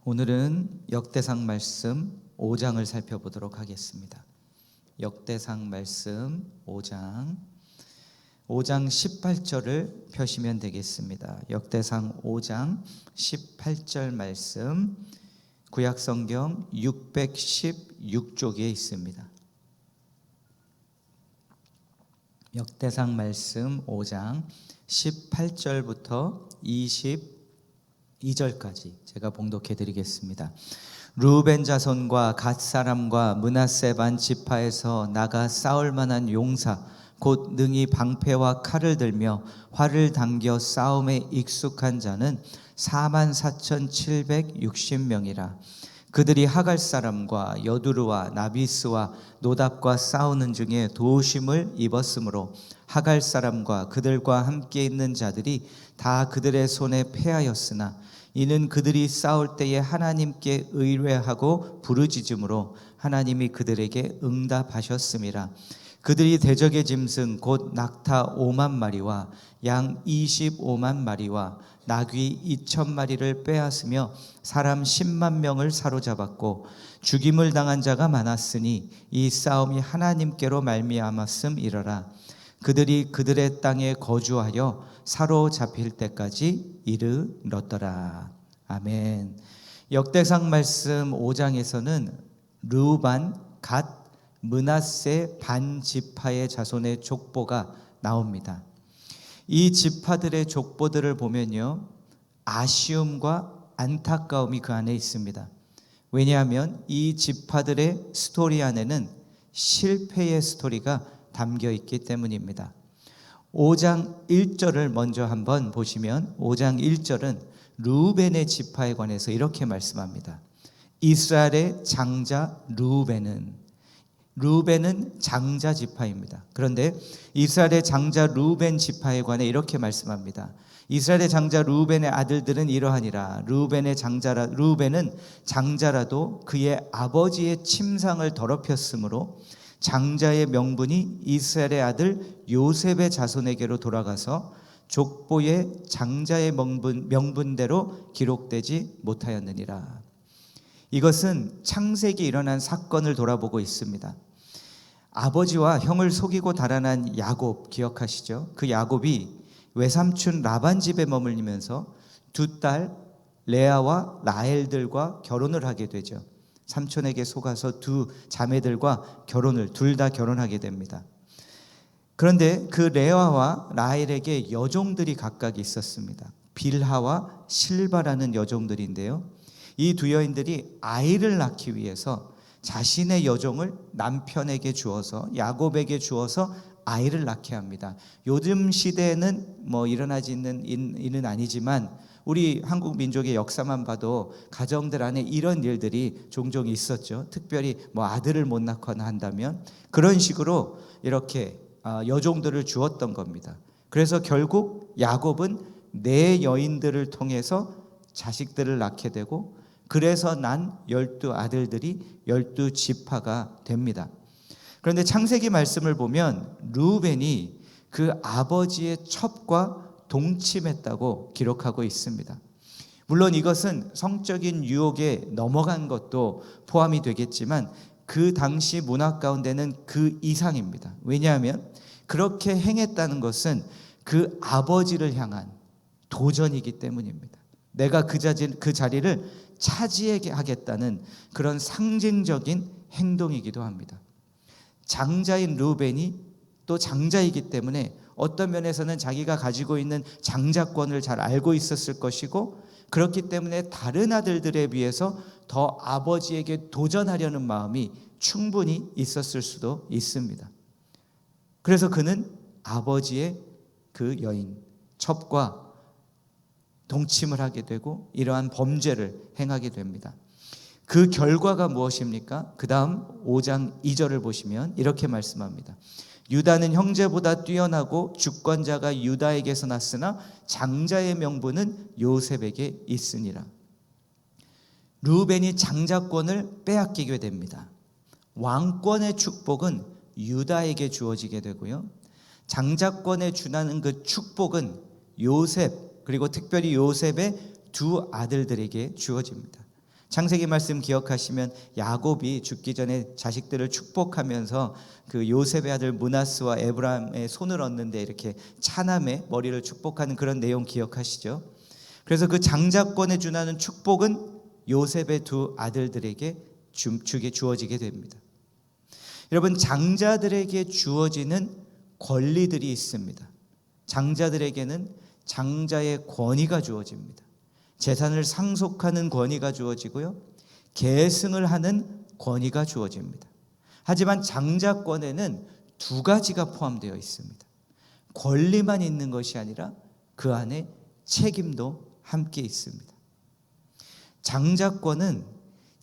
오늘은 역대상 말씀 5장을 살펴보도록 하겠습니다. 역대상 말씀 5장 18절을 펴시면 되겠습니다. 역대상 5장 18절 말씀 구약성경 616쪽에 있습니다. 역대상 말씀 5장 18절부터 22절까지 제가 봉독해 드리겠습니다. 르우벤 자손과 갓 사람과 므낫세 반 지파에서 나가 싸울 만한 용사 곧 능히 방패와 칼을 들며 활을 당겨 싸움에 익숙한 자는 44,760명이라. 그들이 하갈 사람과 여두르와 나비스와 노답과 싸우는 중에 도우심을 입었으므로 하갈 사람과 그들과 함께 있는 자들이 다 그들의 손에 패하였으나 이는 그들이 싸울 때에 하나님께 의뢰하고 부르짖음으로 하나님이 그들에게 응답하셨음이라. 그들이 대적의 짐승 곧 낙타 5만 마리와 양 25만 마리와 나귀 2,000마리를 빼앗으며 사람 10만 명을 사로잡았고 죽임을 당한 자가 많았으니 이 싸움이 하나님께로 말미암았음이러라. 그들이 그들의 땅에 거주하여 사로잡힐 때까지 이르렀더라. 아멘. 역대상 말씀 5장에서는 르우반, 갓, 므낫세 반 지파의 자손의 족보가 나옵니다. 이 지파들의 족보들을 보면요, 아쉬움과 안타까움이 그 안에 있습니다. 왜냐하면 이 지파들의 스토리 안에는 실패의 스토리가 담겨 있기 때문입니다. 5장 1절을 먼저 한번 보시면 5장 1절은 르우벤의 지파에 관해서 이렇게 말씀합니다. 이스라엘의 장자 르우벤은 장자 지파입니다. 그런데 이스라엘의 장자 르우벤 지파에 관해 이렇게 말씀합니다. 이스라엘의 장자 르우벤의 아들들은 이러하니라. 르우벤은 장자라도 그의 아버지의 침상을 더럽혔으므로 장자의 명분이 이스라엘의 아들 요셉의 자손에게로 돌아가서 족보의 장자의 명분대로 기록되지 못하였느니라. 이것은 창세기에 일어난 사건을 돌아보고 있습니다. 아버지와 형을 속이고 달아난 야곱 기억하시죠? 그 야곱이 외삼촌 라반 집에 머물면서 두 딸 레아와 라헬들과 결혼을 하게 되죠. 삼촌에게 속아서 두 자매들과 둘 다 결혼하게 됩니다. 그런데 그 레아와 라헬에게 여종들이 각각 있었습니다. 빌하와 실바라는 여종들인데요, 이 두 여인들이 아이를 낳기 위해서 자신의 여종을 남편에게 주어서 야곱에게 주어서 아이를 낳게 합니다. 요즘 시대에는 일어나지 있는 일은 아니지만 우리 한국 민족의 역사만 봐도 가정들 안에 이런 일들이 종종 있었죠. 특별히 아들을 못 낳거나 한다면 그런 식으로 이렇게 여종들을 주었던 겁니다. 그래서 결국 야곱은 네 여인들을 통해서 자식들을 낳게 되고 그래서 난 12아들들이 12지파가 됩니다. 그런데 창세기 말씀을 보면 르우벤이 그 아버지의 첩과 동침했다고 기록하고 있습니다. 물론 이것은 성적인 유혹에 넘어간 것도 포함이 되겠지만 그 당시 문화 가운데는 그 이상입니다. 왜냐하면 그렇게 행했다는 것은 그 아버지를 향한 도전이기 때문입니다. 내가 그 자리를 차지하겠다는 그런 상징적인 행동이기도 합니다. 장자인 르우벤이 또 장자이기 때문에 어떤 면에서는 자기가 가지고 있는 장자권을 잘 알고 있었을 것이고, 그렇기 때문에 다른 아들들에 비해서 더 아버지에게 도전하려는 마음이 충분히 있었을 수도 있습니다. 그래서 그는 아버지의 그 여인 첩과 동침을 하게 되고 이러한 범죄를 행하게 됩니다. 그 결과가 무엇입니까? 그 다음 5장 2절을 보시면 이렇게 말씀합니다. 유다는 형제보다 뛰어나고 주권자가 유다에게서 났으나 장자의 명분은 요셉에게 있으니라. 르우벤이 장자권을 빼앗기게 됩니다. 왕권의 축복은 유다에게 주어지게 되고요, 장자권에 준하는 그 축복은 요셉, 그리고 특별히 요셉의 두 아들들에게 주어집니다. 창세기 말씀 기억하시면 야곱이 죽기 전에 자식들을 축복하면서 그 요셉의 아들 므낫스와 에브라임의 손을 얻는데 이렇게 차남의 머리를 축복하는 그런 내용 기억하시죠? 그래서 그 장자권에 준하는 축복은 요셉의 두 아들들에게 주어지게 됩니다. 여러분, 장자들에게 주어지는 권리들이 있습니다. 장자들에게는 장자의 권위가 주어집니다. 재산을 상속하는 권위가 주어지고요, 계승을 하는 권위가 주어집니다. 하지만 장자권에는 두 가지가 포함되어 있습니다. 권리만 있는 것이 아니라 그 안에 책임도 함께 있습니다. 장자권은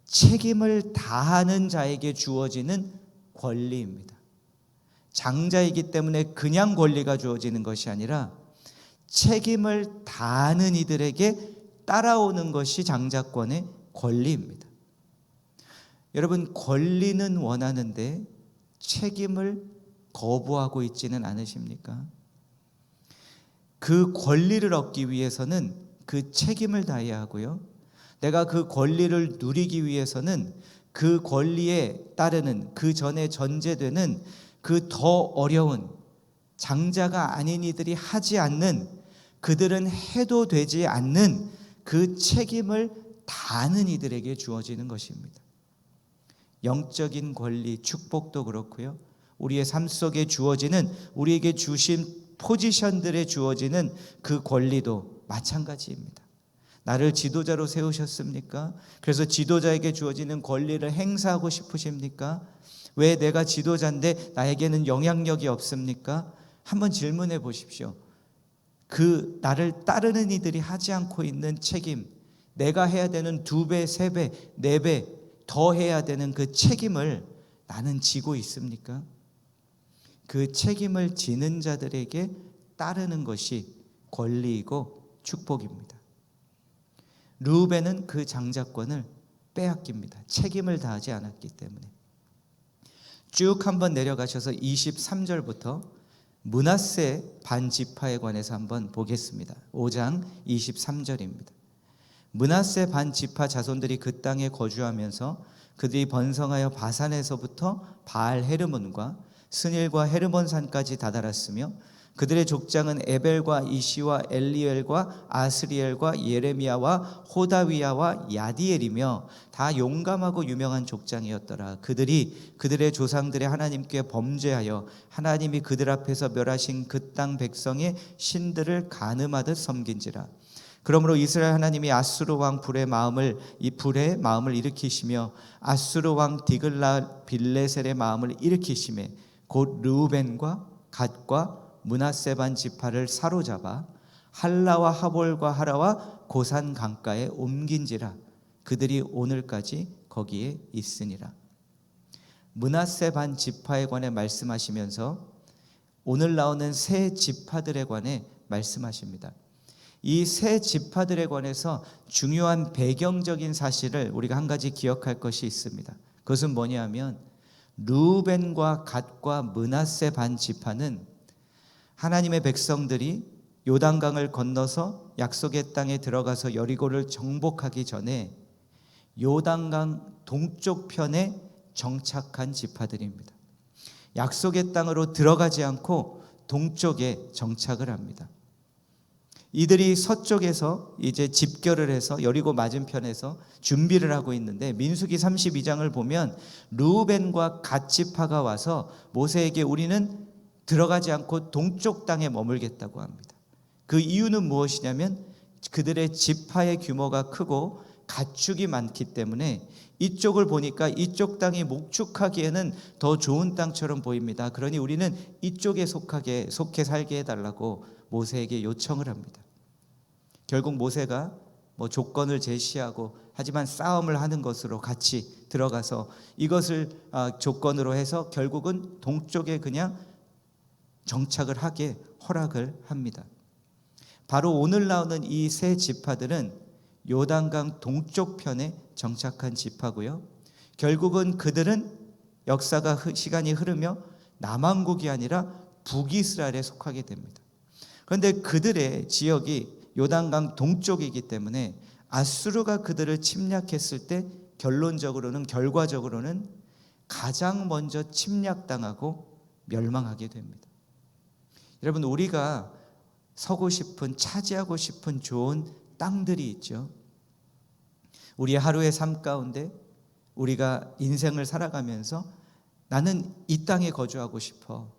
책임을 다하는 자에게 주어지는 권리입니다. 장자이기 때문에 그냥 권리가 주어지는 것이 아니라 책임을 다하는 이들에게 따라오는 것이 장자권의 권리입니다. 여러분, 권리는 원하는데 책임을 거부하고 있지는 않으십니까? 그 권리를 얻기 위해서는 그 책임을 다해야 하고요, 내가 그 권리를 누리기 위해서는 그 권리에 따르는, 그 전에 전제되는 그 더 어려운, 장자가 아닌 이들이 하지 않는, 그들은 해도 되지 않는 그 책임을 다하는 이들에게 주어지는 것입니다. 영적인 권리, 축복도 그렇고요, 우리의 삶 속에 주어지는, 우리에게 주신 포지션들에 주어지는 그 권리도 마찬가지입니다. 나를 지도자로 세우셨습니까? 그래서 지도자에게 주어지는 권리를 행사하고 싶으십니까? 왜 내가 지도자인데 나에게는 영향력이 없습니까? 한번 질문해 보십시오. 그 나를 따르는 이들이 하지 않고 있는 책임, 내가 해야 되는 2배, 3배, 4배 더 해야 되는 그 책임을 나는 지고 있습니까? 그 책임을 지는 자들에게 따르는 것이 권리이고 축복입니다. 르우벤은 그 장자권을 빼앗깁니다. 책임을 다하지 않았기 때문에. 쭉 한번 내려가셔서 23절부터 므낫세 반지파에 관해서 한번 보겠습니다. 5장 23절입니다. 므낫세 반지파 자손들이 그 땅에 거주하면서 그들이 번성하여 바산에서부터 바알 헤르몬과 스닐과 헤르몬 산까지 다다랐으며 그들의 족장은 에벨과 이시와 엘리엘과 아스리엘과 예레미야와 호다위야와 야디엘이며 다 용감하고 유명한 족장이었더라. 그들이 그들의 조상들의 하나님께 범죄하여 하나님이 그들 앞에서 멸하신 그 땅 백성의 신들을 간음하듯 섬긴지라. 그러므로 이스라엘 하나님이 아수르 왕 불의 마음을 일으키시며 아수르 왕 디글라 빌레셀의 마음을 일으키시매 곧 르우벤과 갓과 므낫세 반 지파를 사로잡아 할라와 하볼과 하라와 고산 강가에 옮긴지라. 그들이 오늘까지 거기에 있으니라. 므낫세 반 지파에 관해 말씀하시면서 오늘 나오는 세 지파들에 관해 말씀하십니다. 이 세 지파들에 관해서 중요한 배경적인 사실을 우리가 한 가지 기억할 것이 있습니다. 그것은 뭐냐면 르우벤과 갓과 므낫세 반 지파는 하나님의 백성들이 요단강을 건너서 약속의 땅에 들어가서 여리고를 정복하기 전에 요단강 동쪽 편에 정착한 지파들입니다. 약속의 땅으로 들어가지 않고 동쪽에 정착을 합니다. 이들이 서쪽에서 이제 집결을 해서 여리고 맞은편에서 준비를 하고 있는데 민수기 32장을 보면 르우벤과 갓 지파가 와서 모세에게 우리는 들어가지 않고 동쪽 땅에 머물겠다고 합니다. 그 이유는 무엇이냐면 그들의 지파의 규모가 크고 가축이 많기 때문에 이쪽을 보니까 이쪽 땅이 목축하기에는 더 좋은 땅처럼 보입니다. 그러니 우리는 이쪽에 속해 살게 해달라고 모세에게 요청을 합니다. 결국 모세가 조건을 제시하고 하지만 싸움을 하는 것으로 같이 들어가서 이것을 조건으로 해서 결국은 동쪽에 그냥 정착을 하게 허락을 합니다. 바로 오늘 나오는 이 세 지파들은 요단강 동쪽 편에 정착한 지파고요. 결국은 그들은 시간이 흐르며 남왕국이 아니라 북이스라엘에 속하게 됩니다. 그런데 그들의 지역이 요단강 동쪽이기 때문에 앗수르가 그들을 침략했을 때 결과적으로는 가장 먼저 침략당하고 멸망하게 됩니다. 여러분, 우리가 서고 싶은, 차지하고 싶은 좋은 땅들이 있죠. 우리의 하루의 삶 가운데 우리가 인생을 살아가면서 나는 이 땅에 거주하고 싶어.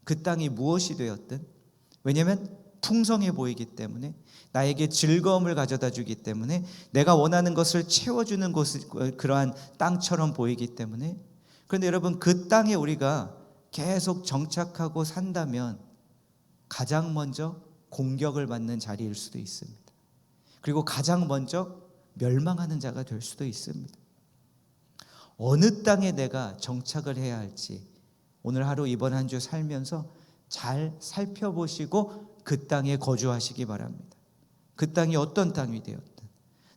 그 땅이 무엇이 되었든, 왜냐하면 풍성해 보이기 때문에, 나에게 즐거움을 가져다 주기 때문에, 내가 원하는 것을 채워주는 그러한 땅처럼 보이기 때문에. 그런데 여러분, 그 땅에 우리가 계속 정착하고 산다면 가장 먼저 공격을 받는 자리일 수도 있습니다. 그리고 가장 먼저 멸망하는 자가 될 수도 있습니다. 어느 땅에 내가 정착을 해야 할지 오늘 하루, 이번 한 주 살면서 잘 살펴보시고 그 땅에 거주하시기 바랍니다. 그 땅이 어떤 땅이 되었든,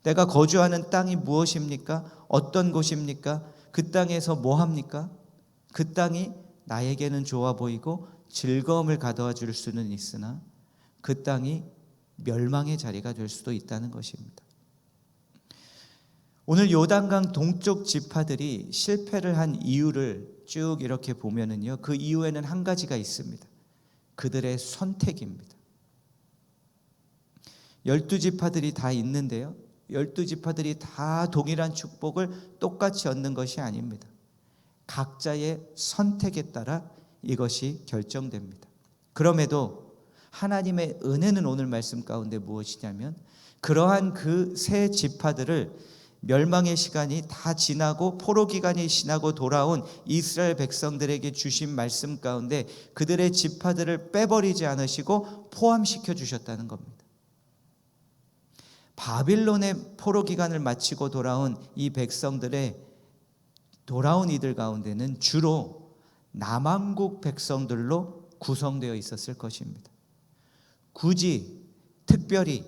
내가 거주하는 땅이 무엇입니까? 어떤 곳입니까? 그 땅에서 뭐 합니까? 그 땅이 나에게는 좋아 보이고 즐거움을 가져다 줄 수는 있으나 그 땅이 멸망의 자리가 될 수도 있다는 것입니다. 오늘 요단강 동쪽 지파들이 실패를 한 이유를 쭉 이렇게 보면은요, 그 이유에는 한 가지가 있습니다. 그들의 선택입니다. 12지파들이 다 있는데요, 12지파들이 다 동일한 축복을 똑같이 얻는 것이 아닙니다. 각자의 선택에 따라 이것이 결정됩니다. 그럼에도 하나님의 은혜는 오늘 말씀 가운데 무엇이냐면, 그러한 그 세 지파들을 멸망의 시간이 다 지나고 포로 기간이 지나고 돌아온 이스라엘 백성들에게 주신 말씀 가운데 그들의 지파들을 빼버리지 않으시고 포함시켜 주셨다는 겁니다. 바빌론의 포로 기간을 마치고 돌아온 이 백성들의 돌아온 이들 가운데는 주로 남왕국 백성들로 구성되어 있었을 것입니다. 굳이 특별히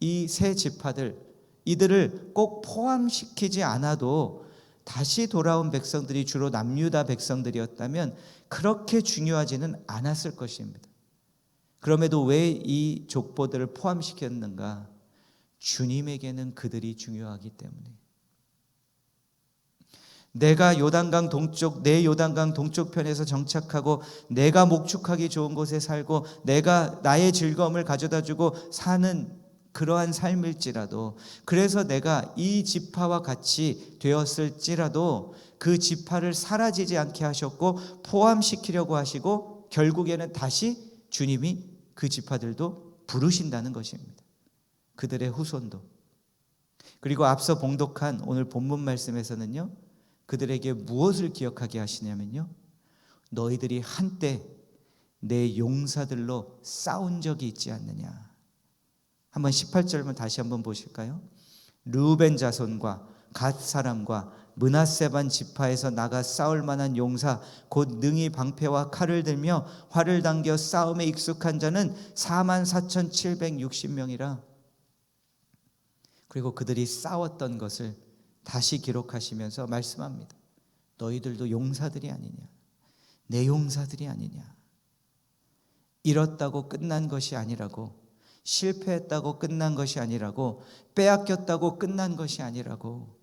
이 세 지파들, 이들을 꼭 포함시키지 않아도 다시 돌아온 백성들이 주로 남유다 백성들이었다면 그렇게 중요하지는 않았을 것입니다. 그럼에도 왜 이 족보들을 포함시켰는가? 주님에게는 그들이 중요하기 때문에. 내가 요단강 동쪽, 내 요단강 동쪽 편에서 정착하고 내가 목축하기 좋은 곳에 살고 내가 나의 즐거움을 가져다 주고 사는 그러한 삶일지라도, 그래서 내가 이 지파와 같이 되었을지라도 그 지파를 사라지지 않게 하셨고 포함시키려고 하시고 결국에는 다시 주님이 그 지파들도 부르신다는 것입니다. 그들의 후손도. 그리고 앞서 봉독한 오늘 본문 말씀에서는요, 그들에게 무엇을 기억하게 하시냐면요, 너희들이 한때 내 용사들로 싸운 적이 있지 않느냐. 한번 18절만 다시 한번 보실까요? 르우벤 자손과 갓 사람과 므낫세 반 지파에서 나가 싸울 만한 용사 곧 능히 방패와 칼을 들며 활을 당겨 싸움에 익숙한 자는 44,760명이라. 그리고 그들이 싸웠던 것을 다시 기록하시면서 말씀합니다. 너희들도 용사들이 아니냐, 내 용사들이 아니냐. 잃었다고 끝난 것이 아니라고, 실패했다고 끝난 것이 아니라고, 빼앗겼다고 끝난 것이 아니라고.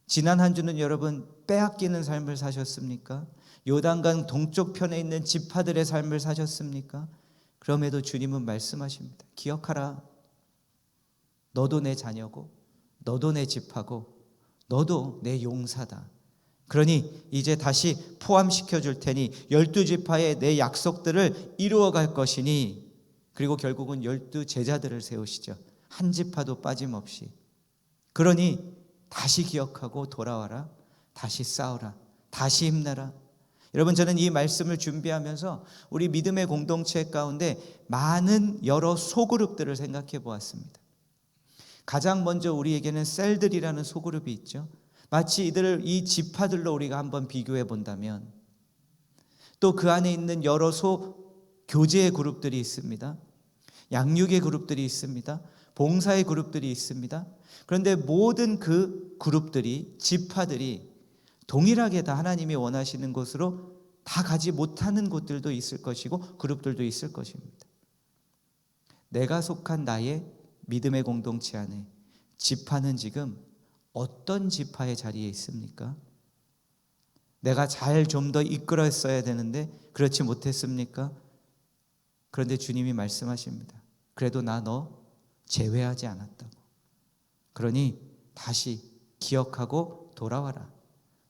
지난 한 주는 여러분 빼앗기는 삶을 사셨습니까? 요단강 동쪽 편에 있는 지파들의 삶을 사셨습니까? 그럼에도 주님은 말씀하십니다. 기억하라. 너도 내 자녀고, 너도 내 지파고, 너도 내 용사다. 그러니 이제 다시 포함시켜 줄 테니 12지파의 내 약속들을 이루어 갈 것이니. 그리고 결국은 12 제자들을 세우시죠. 한 지파도 빠짐없이. 그러니 다시 기억하고 돌아와라. 다시 싸우라. 다시 힘내라. 여러분, 저는 이 말씀을 준비하면서 우리 믿음의 공동체 가운데 많은 여러 소그룹들을 생각해 보았습니다. 가장 먼저 우리에게는 셀들이라는 소그룹이 있죠. 마치 이 지파들로 우리가 한번 비교해 본다면, 또 그 안에 있는 여러 교제의 그룹들이 있습니다. 양육의 그룹들이 있습니다. 봉사의 그룹들이 있습니다. 그런데 모든 그 그룹들이, 지파들이 동일하게 다 하나님이 원하시는 곳으로 다 가지 못하는 곳들도 있을 것이고 그룹들도 있을 것입니다. 내가 속한 나의 믿음의 공동체 안에 지파는 지금 어떤 지파의 자리에 있습니까? 내가 잘 좀 더 이끌었어야 되는데 그렇지 못했습니까? 그런데 주님이 말씀하십니다. 그래도 나 너 제외하지 않았다고. 그러니 다시 기억하고 돌아와라.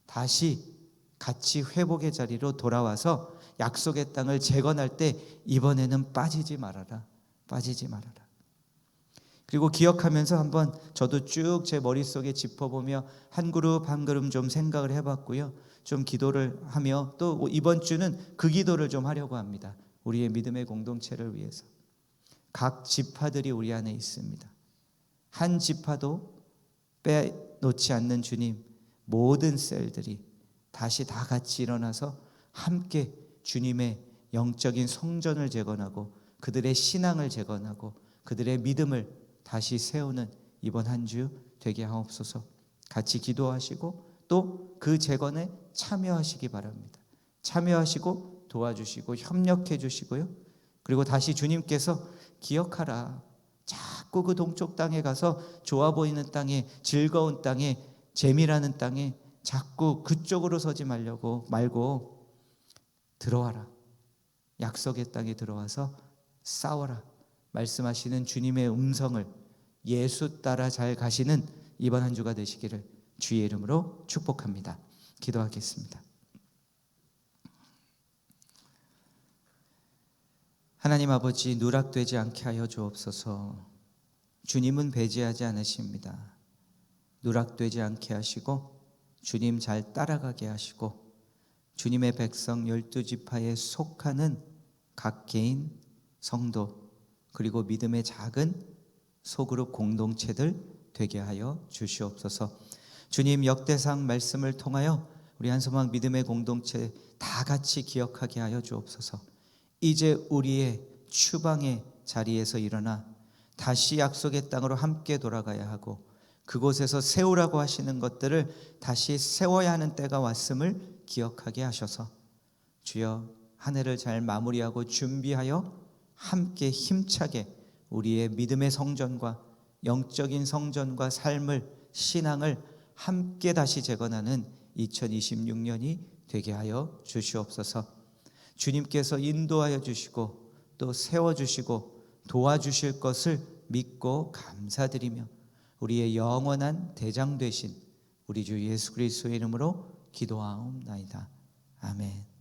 다시 같이 회복의 자리로 돌아와서 약속의 땅을 재건할 때 이번에는 빠지지 말아라. 빠지지 말아라. 그리고 기억하면서 한번 저도 쭉 제 머릿속에 짚어보며 한 그룹 한 그룹 좀 생각을 해봤고요. 좀 기도를 하며 또 이번 주는 그 기도를 좀 하려고 합니다. 우리의 믿음의 공동체를 위해서. 각 지파들이 우리 안에 있습니다. 한 지파도 빼놓지 않는 주님, 모든 셀들이 다시 다 같이 일어나서 함께 주님의 영적인 성전을 재건하고 그들의 신앙을 재건하고 그들의 믿음을 다시 세우는 이번 한 주 되게 하옵소서. 같이 기도하시고 또 그 재건에 참여하시기 바랍니다. 참여하시고 도와주시고 협력해 주시고요. 그리고 다시 주님께서 기억하라. 자꾸 그 동쪽 땅에 가서 좋아 보이는 땅에, 즐거운 땅에, 재미라는 땅에 자꾸 그쪽으로 서지 말고 들어와라. 약속의 땅에 들어와서 싸워라. 말씀하시는 주님의 음성을 예수 따라 잘 가시는 이번 한 주가 되시기를 주의 이름으로 축복합니다. 기도하겠습니다. 하나님 아버지, 누락되지 않게 하여 주옵소서. 주님은 배제하지 않으십니다. 누락되지 않게 하시고 주님 잘 따라가게 하시고 주님의 백성 12지파에 속하는 각 개인 성도 그리고 믿음의 작은 소그룹 공동체들 되게 하여 주시옵소서. 주님, 역대상 말씀을 통하여 우리 한소망 믿음의 공동체 다 같이 기억하게 하여 주옵소서. 이제 우리의 추방의 자리에서 일어나 다시 약속의 땅으로 함께 돌아가야 하고 그곳에서 세우라고 하시는 것들을 다시 세워야 하는 때가 왔음을 기억하게 하셔서 주여, 한 해를 잘 마무리하고 준비하여 함께 힘차게 우리의 믿음의 성전과 영적인 성전과 삶을, 신앙을 함께 다시 재건하는 2026년이 되게 하여 주시옵소서. 주님께서 인도하여 주시고 또 세워주시고 도와주실 것을 믿고 감사드리며 우리의 영원한 대장 되신 우리 주 예수 그리스도의 이름으로 기도하옵나이다. 아멘.